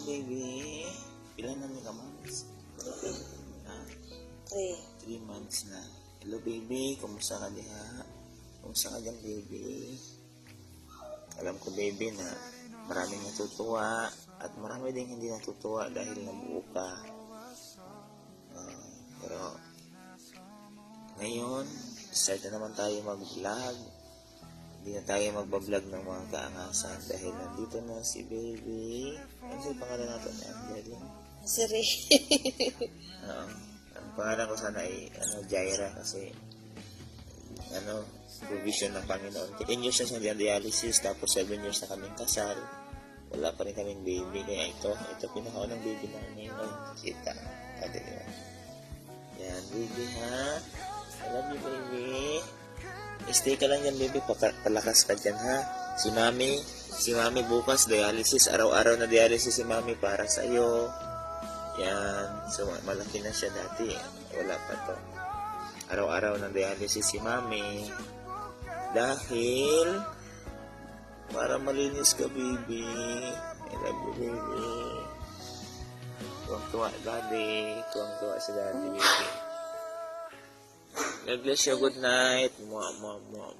baby. Ilan na ka months? Ha? 3 months na. Hello, baby. Kumusta ka diha? Kumusta ka dyan, baby? Alam ko, baby, na maraming natutuwa at marami din hindi natutuwa dahil nabuo ka. Pero ngayon, start na naman tayo mag-vlog. Hindi na tayo magbablog ng mga kaangasan dahil nandito na si baby. Ano yung pangalan natin? Angeline? Si Ray. Ang pangalan ko sana ay Jaira kasi provision ng Panginoon. 10 years na siya dialysis, tapos 7 years na kaming kasal. Wala pa rin kaming baby. Kaya ito pinakaunang baby namin. Kita. Pati yun. Yan, baby, ha? I love you, baby. Stay ka lang yan, baby. Palakas ka dyan, ha? Si mami bukas dialysis. Araw-araw na dialysis si mami para sa'yo. Yan. So, malaki na siya dati. Wala pa to. Araw-araw na dialysis si mami. Dahil para malinis ka, baby. I love you, baby. Tuwang-tuwa, daddy. Tuwang-tuwa si daddy, baby. God bless you. Good night. Mwah, mwah, mwah.